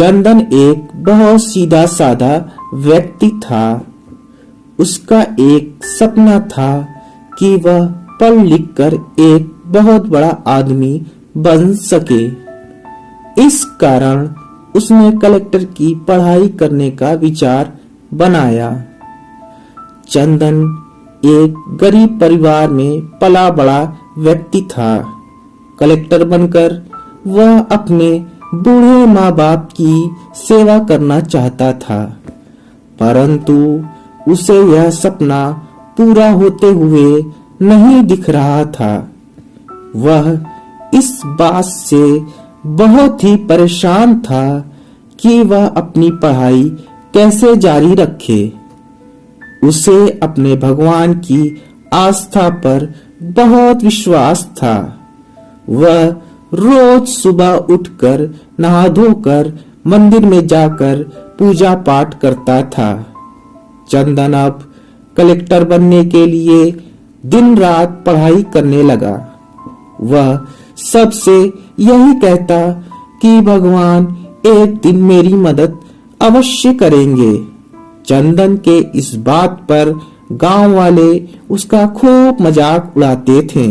चंदन एक बहुत सीधा साधा व्यक्ति था। उसका एक सपना था कि वह पढ़ लिख कर एक बहुत बड़ा आदमी बन सके। इस कारण उसने कलेक्टर की पढ़ाई करने का विचार बनाया। चंदन एक गरीब परिवार में पला बड़ा व्यक्ति था। कलेक्टर बनकर वह अपने बूढ़े माँ बाप की सेवा करना चाहता था, परंतु उसे यह सपना पूरा होते हुए नहीं दिख रहा था। वह इस बात से बहुत ही परेशान था कि वह अपनी पढ़ाई कैसे जारी रखे। उसे अपने भगवान की आस्था पर बहुत विश्वास था। वह रोज सुबह उठकर नहा धोकर मंदिर में जाकर पूजा पाठ करता था। चंदन अब कलेक्टर बनने के लिए दिन रात पढ़ाई करने लगा। वह सबसे यही कहता कि भगवान एक दिन मेरी मदद अवश्य करेंगे। चंदन के इस बात पर गांव वाले उसका खूब मजाक उड़ाते थे।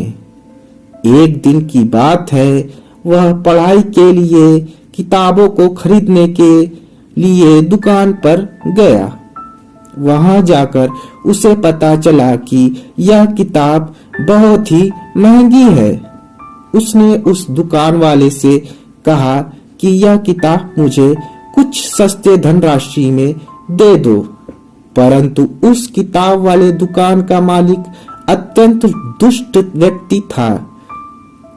एक दिन की बात है, वह पढ़ाई के लिए किताबों को खरीदने के लिए दुकान पर गया। वहां जाकर उसे पता चला कि यह किताब बहुत ही महंगी है। उसने उस दुकान वाले से कहा कि यह किताब मुझे कुछ सस्ते धनराशि में दे दो, परंतु उस किताब वाले दुकान का मालिक अत्यंत दुष्ट व्यक्ति था।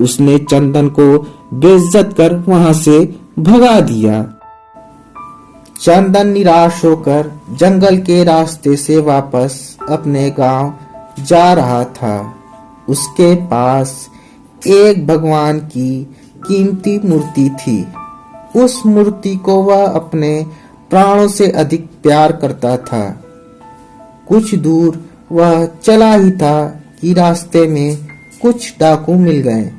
उसने चंदन को बेइज्जत कर वहां से भगा दिया। चंदन निराश होकर जंगल के रास्ते से वापस अपने गांव जा रहा था। उसके पास एक भगवान की कीमती मूर्ति थी। उस मूर्ति को वह अपने प्राणों से अधिक प्यार करता था। कुछ दूर वह चला ही था कि रास्ते में कुछ डाकू मिल गए।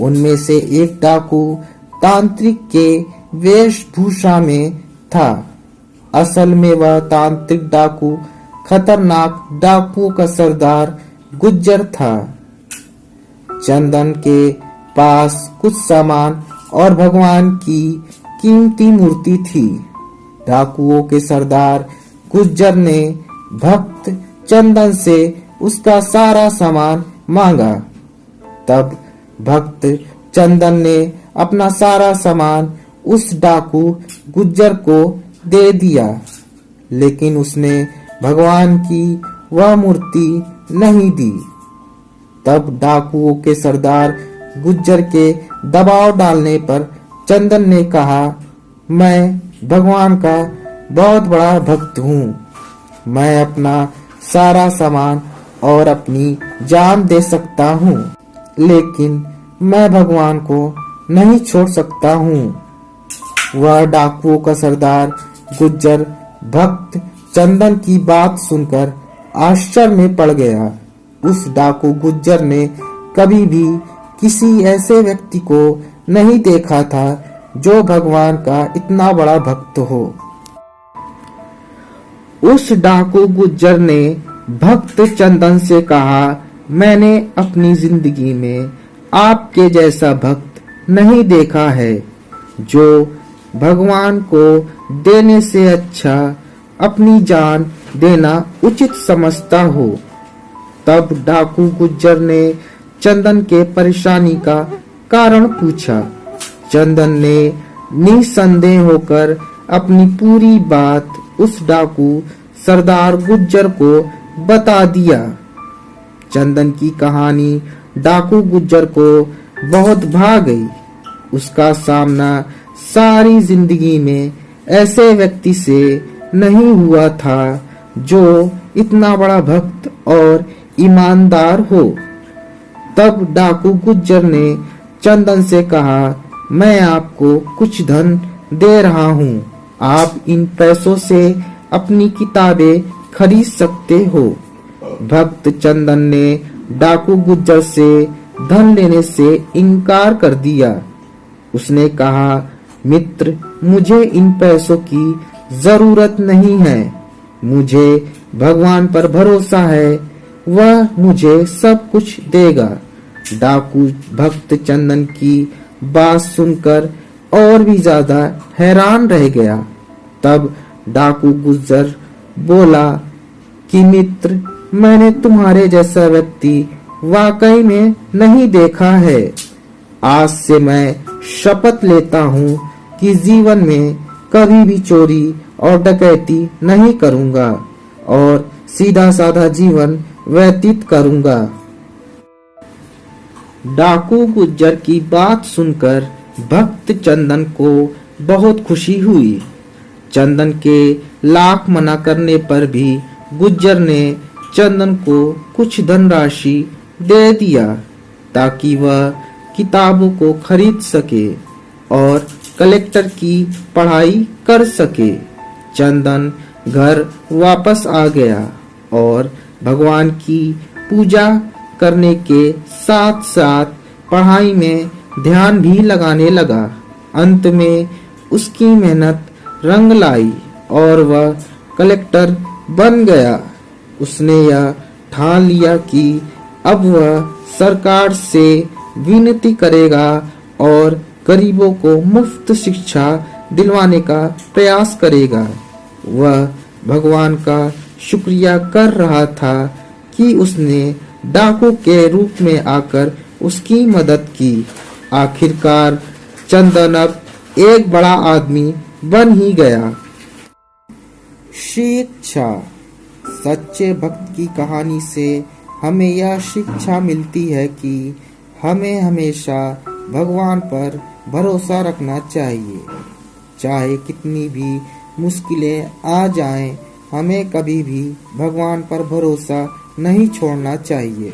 उनमें से एक डाकू तांत्रिक के वेशभूषा में था। असल में वह तांत्रिक डाकू खतरनाक डाकुओं का सरदार गुज्जर था। चंदन के पास कुछ सामान और भगवान की कीमती मूर्ति थी। डाकुओं के सरदार गुज्जर ने भक्त चंदन से उसका सारा सामान मांगा। तब भक्त चंदन ने अपना सारा सामान उस डाकू गुज्जर को दे दिया, लेकिन उसने भगवान की वह मूर्ति नहीं दी। तब डाकुओं के सरदार गुज्जर के दबाव डालने पर चंदन ने कहा, मैं भगवान का बहुत बड़ा भक्त हूँ। मैं अपना सारा सामान और अपनी जान दे सकता हूँ, लेकिन मैं भगवान को नहीं छोड़ सकता हूँ। वह डाकुओं का सरदार गुज्जर भक्त चंदन की बात सुनकर आश्चर्य में पड़ गया। उस डाकू गुज्जर ने कभी भी किसी ऐसे व्यक्ति को नहीं देखा था जो भगवान का इतना बड़ा भक्त हो। उस डाकू गुज्जर ने भक्त चंदन से कहा, मैंने अपनी जिंदगी में आपके जैसा भक्त नहीं देखा है, जो भगवान को देने से अच्छा अपनी जान देना उचित समझता हो। तब डाकू गुज्जर ने चंदन के परेशानी का कारण पूछा। चंदन ने निसंदेह होकर अपनी पूरी बात उस डाकू सरदार गुज्जर को बता दिया। चंदन की कहानी डाकू गुज्जर को बहुत भा गई। उसका सामना सारी जिंदगी में ऐसे व्यक्ति से नहीं हुआ था जो इतना बड़ा भक्त और ईमानदार हो। तब डाकू गुज्जर ने चंदन से कहा, मैं आपको कुछ धन दे रहा हूँ, आप इन पैसों से अपनी किताबें खरीद सकते हो। भक्त चंदन ने डाकू गुज्जर से धन लेने से इनकार कर दिया। उसने कहा, मित्र, मुझे इन पैसों की जरूरत नहीं है। मुझे भगवान पर भरोसा है, वह मुझे सब कुछ देगा। डाकू भक्त चंदन की बात सुनकर और भी ज्यादा हैरान रह गया। तब डाकू गुज्जर बोला कि मित्र, मैंने तुम्हारे जैसा व्यक्ति वाकई में नहीं देखा है। आज से मैं शपथ लेता हूँ कि जीवन में कभी भी चोरी और डकैती नहीं करूँगा और सीधा साधा जीवन व्यतीत करूँगा। डाकू गुज्जर की बात सुनकर भक्त चंदन को बहुत खुशी हुई। चंदन के लाख मना करने पर भी गुज्जर ने चंदन को कुछ धनराशि दे दिया ताकि वह किताबों को खरीद सके और कलेक्टर की पढ़ाई कर सके। चंदन घर वापस आ गया और भगवान की पूजा करने के साथ साथ पढ़ाई में ध्यान भी लगाने लगा। अंत में उसकी मेहनत रंग लाई और वह कलेक्टर बन गया। उसने यह ठान लिया कि अब वह सरकार से विनती करेगा और गरीबों को मुफ्त शिक्षा दिलवाने का प्रयास करेगा। वह भगवान का शुक्रिया कर रहा था कि उसने डाकू के रूप में आकर उसकी मदद की। आखिरकार चंदन अब एक बड़ा आदमी बन ही गया। शिक्षा। सच्चे भक्त की कहानी से हमें यह शिक्षा मिलती है कि हमें हमेशा भगवान पर भरोसा रखना चाहिए। चाहे कितनी भी मुश्किलें आ जाएं, हमें कभी भी भगवान पर भरोसा नहीं छोड़ना चाहिए।